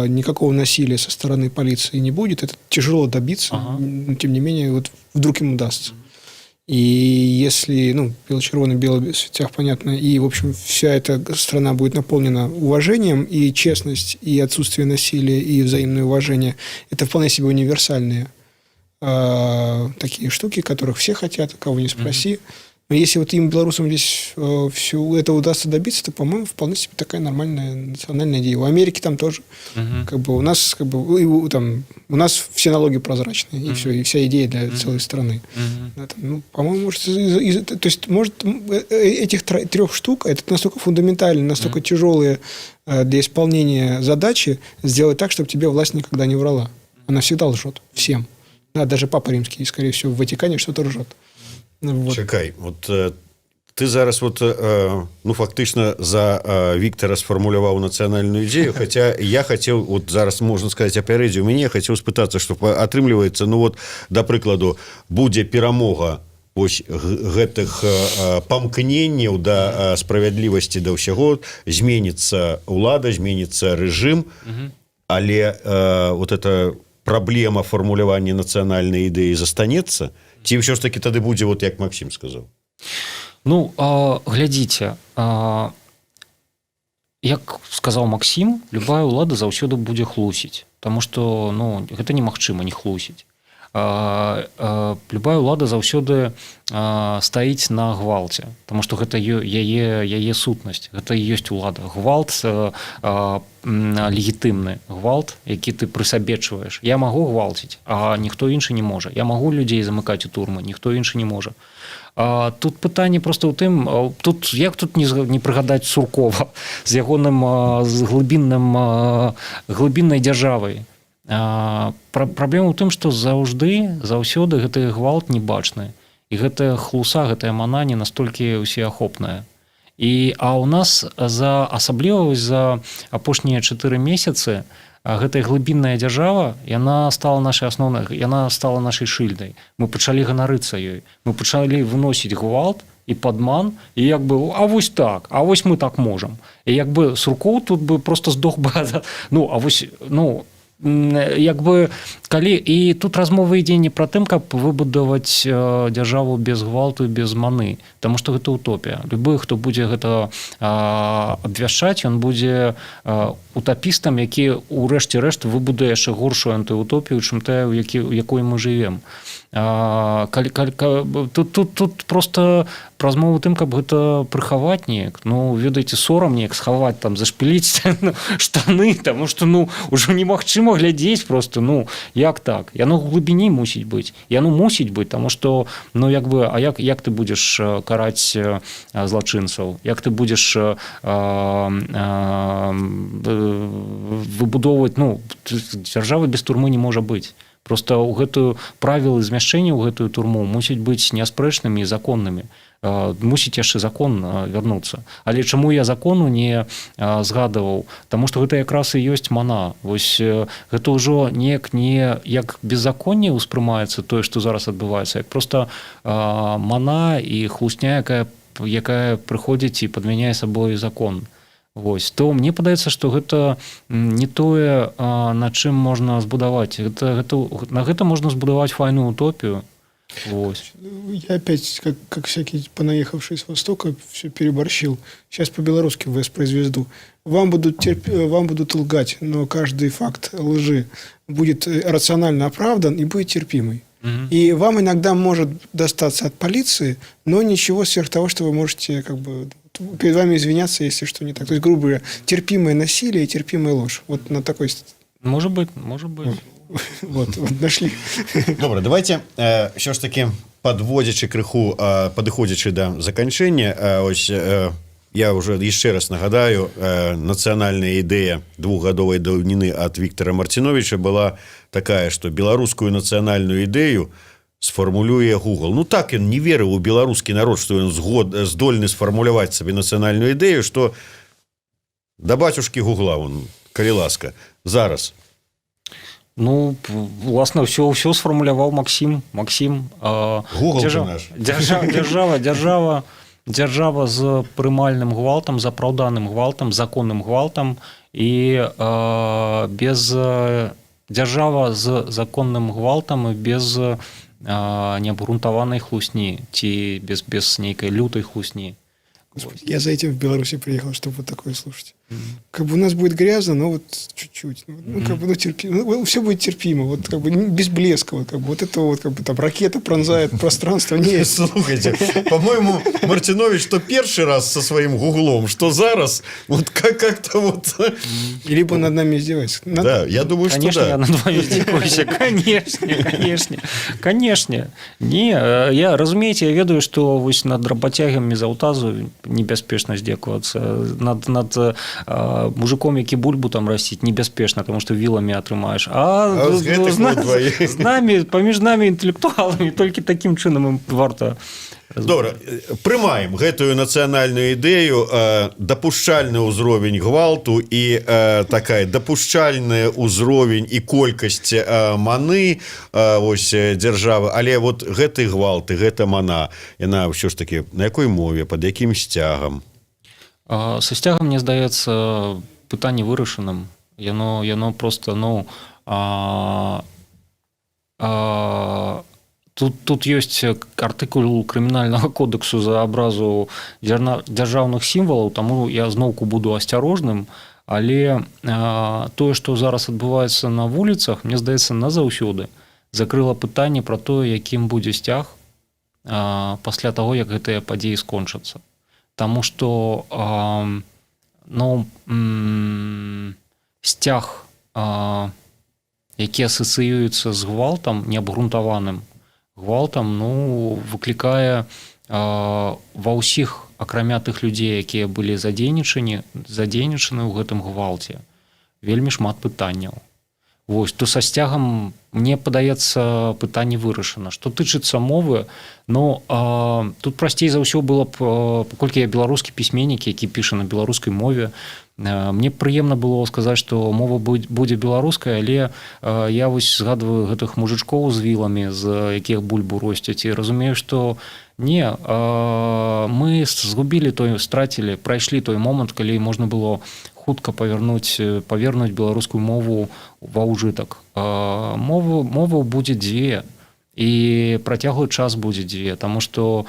никакого насилия со стороны полиции не будет, это тяжело добиться, но тем не менее вдруг им удастся. И если, бело-червоно-белый цвях, понятно, и, в общем, вся эта страна будет наполнена уважением, и честность, и отсутствие насилия, и взаимное уважение, это вполне себе универсальные такие штуки, которых все хотят, кого не спроси. Но если им, белорусам, здесь все это удастся добиться, то, по-моему, вполне себе такая нормальная национальная идея. В Америке там тоже. У нас у нас все налоги прозрачные, и все, и вся идея для целой страны. Это, по-моему, может этих трех штук, это настолько фундаментально, настолько тяжелые для исполнения задачи, сделать так, чтобы тебе власть никогда не врала. Она всегда лжет всем. Даже Папа Римский, скорее всего, в Ватикане что-то лжет. Чакай, ты зараз фактычна за Віктара сфармуляваў нацыянальную ідзею, хаця я хацеў, зараз можна сказаць, апярэдзіў мяне, хацеў спытацца, што атрымліваецца, да прыкладу, будзе перамога гэтых памкненняў да справядлівасці да ўсяго, зменіцца ўлада, зменіцца рэжым, але эта праблема фармулявання нацыянальнай ідэі застанецца, ці ўсё ж таки тады будзе, як Максим сказаў? Глядзіце, як сказаў Максим, любая ўлада заўсёды будзе хлусіць. потому что ну гэта немагчыма не хлусіць. Любая ўлада заўсёды стаіць на гвалце, потому что гэта яе сутнасць, гэта і ёсць улада. Гвалт легітымны гвалт, які ты прысабечваеш. Я магу гвалціць, а ніхто іншы не можа. Я магу людзей замыкаць у турмы, ніхто іншы не можа. Тут пытанне просто ў тым, як тут не прыгадаць Суркова з ягоным глыбіннай дзяржавай. Праблема ў тым, што заўсёды гэты гвалт не бачны. І гэтая хлуса, гэтая мана не настолькі ўсеахопная. А ў нас асабліва за апошнія 4 месяцы гэтая глыбінная дзяржава, яна стала нашай шыльдай. Мы пачалі ганарыцца ёй. Мы пачалі выносіць гвалт і падман, і як бы, а вось так, а вось мы так можам. І як бы Суркоў тут бы просто здох бы, як бы, калі і тут размова ідзе не пра тым, каб выбудаваць дзяржаву без гвалту і без маны, таму што гэта утопія. Любы, хто будзе гэта абвяшчаць, ён будзе утапістам, які ў рэшце рэшт выбудуе яшчэ горшую антыутопію, чым тая, у якой мы жывем. Тут просто размова тым, каб гэта прыхаваць неяк. Ну, ведаеце, сорам неяк схаваць, там, зашпіліць штаны, таму што, ўжо немагчыма глядзець просто, як так? Яно ў глыбіні мусіць быць. Яно мусіць быць, таму што, як бы, а як ты будзеш караць злачынцаў? Як ты будзеш выбудоўваць, дзяржава без турмы не можа быць. Просто ў гэтую правілы змяшчэння ў гэтую турму мусіць быць няспрэчнымі і законнымі. Мусіць яшчэ закон вярнуцца. Але чаму я закону не згадаваў? Таму што гэта якраз і ёсць мана. Вось гэта ўжо неяк не як беззаконне ўспрымаецца тое, што зараз адбываецца, як проста мана і хлусня, якая прыходзіць і падмяняе сабой закон. Вось, то мне падаецца, што гэта не тое, на чым можна збудаваць. На гэта можна збудаваць файную утопію. Вось. Я опять, как всякий понаехавший с Востока, все переборщил. Сейчас по-белорусски воспроизведу. Вам будут лгать, но каждый факт лжи будет рационально оправдан и будет терпимый. И вам иногда может достаться от полиции, но ничего сверх того, что вы можете перед вами извиняться, если что не так. То есть, грубо говоря, терпимое насилие и терпимая ложь. Вот на такой... Может быть. Вот, нашли. Добре, давайте все ж таки подводячи крыху, падыходзячы да заканчэння, ось я уже яшчэ раз нагадаю, нацыянальная ідэя двухгадовай даўніны ад Віктора Марціновіча была такая, што беларускую нацыянальную ідэю сфармулюе Google. Так ён не верыў у беларускі народ, што ён здольны сфармуляваць сабе нацыянальную ідэю, што да бацюшкі Гугла, калі ласка, зараз. Власне, все сфармуляваў Максим. Google наш. Дзяржава з прымальным гвалтам, з апраўданым гвалтам, законным гвалтам і дзяржава з законным гвалтам і без неабгрунтаванай хлусні ці без нейкай лютай хлусні. Господи, я за этим в Беларуси приехал, чтобы вот такое слушать. Как бы у нас будет грязно, но вот чуть-чуть. Терпимо. Все будет терпимо. Без блеска. Вот это там ракета пронзает пространство. Нет. Слушайте, по-моему, Мартинович то первый раз со своим Гуглом, что зараз как-то. Либо над нами издевается. Да, я думаю, что конечно, да. я над вами издеваюсь. Конечно. Не, я, разумеете, я ведаю, что вось над работягами за утазу небяспечна здзекавацца. Над мужиком, які бульбу там расціць, небяспечна, потому что вилами атрымаеш. З нами, паміж нами інтэлектуаламі, толькі такім чынам ім варта. Добра, прымаем гэтую нацыянальную ідэю, дапушчальны ўзровень гвалту і такая дапушчальны ўзровень і колькасць маны ось дзяржавы, але вот гэты гвалт і гэта мана, яна ўсё ж таки на якой мове, пад якім сцягам? Са сцягам, мне здаецца, пытанне вырашаным. Яно просто, Тут ёсць артыкул крымінальнага кодексу за абразу дзяржаўных сімвалаў, таму я зноўку буду асцярожным. Але тое, што зараз адбываецца на вуліцах, мне здаецца, назаўсёды закрыла пытанне пра тое, якім будзе сцяг пасля таго, як гэтыя падзеі скончацца. Таму што сцяг, які асацыюецца з гвалтам, неабгрунтаваным гвалтам, выклікае ва ўсіх, акрамя тых людзей, якія былі задзейнічаны ў гэтым гвалце, вельмі шмат пытанняў. Вось, то са сцягам, мне падаецца, пытанне вырашана. Што тычыцца мовы, тут прасцей за ўсё было б, паколькі я беларускі пісьменнік, які піша на беларускай мове, мне прыемна было сказаць, што мова будзе беларуская, але я вось згадваю гэтых мужычкоў з віламі, з якіх бульбу росцяць, і разумею, што не, мы згубілі страцілі, прайшлі той момант, калі можна было хутка павернуць беларускую мову ва ўжытак. Мову будзе дзве, і працяглы час будзе дзве, таму што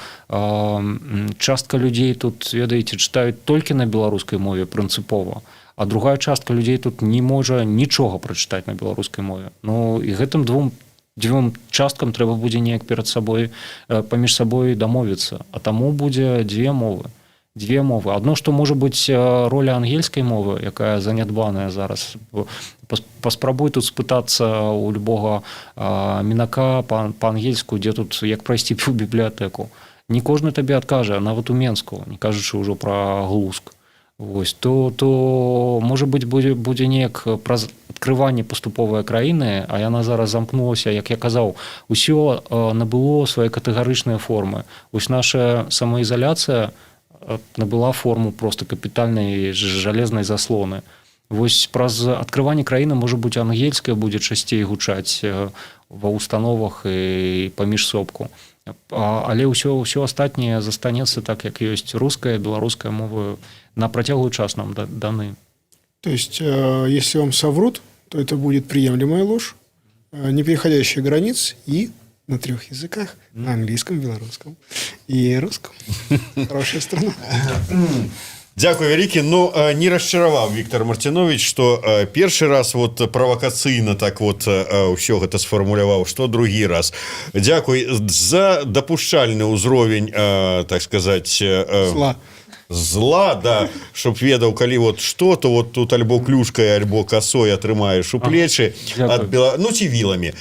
частка людзей тут, ведаеце, чытаюць толькі на беларускай мове прынцыпова, а другая частка людзей тут не можа нічога прачытаць на беларускай мове. І гэтым дзвюм часткам трэба будзе неяк паміж сабой дамовіцца, а таму будзе две мовы. Адно, што можа быць роля ангельскай мовы, якая занядбаная зараз. Паспрабуй тут спытацца ў любога мінака па-ангельску, дзе тут як прайсці ў бібліятэку. Не кожны табе адкажа, нават у Менску, не кажучы ўжо пра Глуск. Вось, то можа быць, будзе неяк праз адкрыванне паступовай краіны, а яна зараз замкнулася, як я казаў, усё набыло свае катэгарычныя формы. Вось наша самаізаляцыя набыла форму просто капітальнай жалезнай заслоны. Вось праз адкрыванне краіны, можа быць, ангельская будзе часцей гучаць ва ўстановах і паміж сопку. Але ўсё астатняе застанецца так, як ёсць. Руская, беларуская мовы на працяглы час нам даны. То есть, если вам соврут, то это будет приемлемая ложь, не переходящая границ и на 3 языках, на английском, белорусском и русском. Хорошая страна. Дзякуй вялікі. Не расчараваў Віктор Мартинович, што першы раз правакацыйна так ўсё гэта сфармуляваў, што другі раз. Дзякуй за дапушчальны ўзровень, так сказаць, зла, да, чтоб ведаў, калі што, то тут альбо клюшкай, альбо касой атрымаеш у плечы, ці віламі.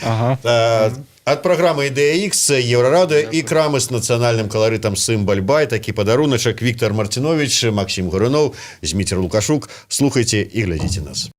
Ад праграмы «Ідэя Х», Еўрарадыё і крамы з нацыянальным каларытам «Сымбаль-бай». Такі падаруначак. Віктор Мартинович, Максим Горюнов, Зміцер Лукашук. Слухайце і глядзіце нас.